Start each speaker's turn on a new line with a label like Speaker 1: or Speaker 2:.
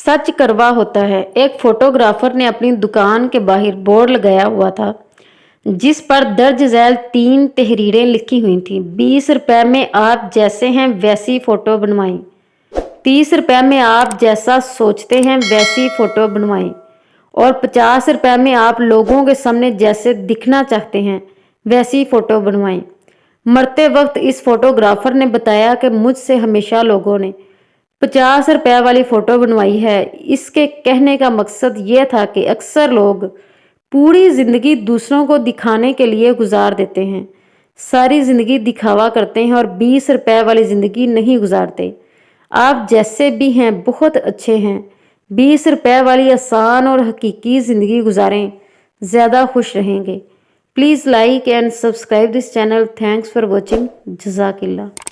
Speaker 1: सच करवा होता है। एक फोटोग्राफर ने अपनी दुकान के बाहर बोर्ड लगाया हुआ था जिस पर दर्ज झैल 3 तहरीरें लिखी हुई थी। 20 रुपए में आप जैसे हैं वैसी फोटो बनवाएं, 30 रुपए में आप जैसा सोचते हैं वैसी फोटो बनवाएं और 50 रुपए में आप लोगों के सामने जैसे दिखना चाहते हैं वैसी फोटो बनवाएं। मरते वक्त इस फोटोग्राफर ने बताया कि मुझसे हमेशा लोगों ने 50 रुपए वाली फ़ोटो बनवाई है। इसके कहने का मकसद ये था कि अक्सर लोग पूरी ज़िंदगी दूसरों को दिखाने के लिए गुजार देते हैं, सारी ज़िंदगी दिखावा करते हैं और 20 रुपए वाली ज़िंदगी नहीं गुजारते। आप जैसे भी हैं बहुत अच्छे हैं। 20 रुपए वाली आसान और हकीकी ज़िंदगी गुजारें, ज़्यादा खुश रहेंगे। Please like and subscribe this channel. Thanks for watching. जज़ाकिल्लाह।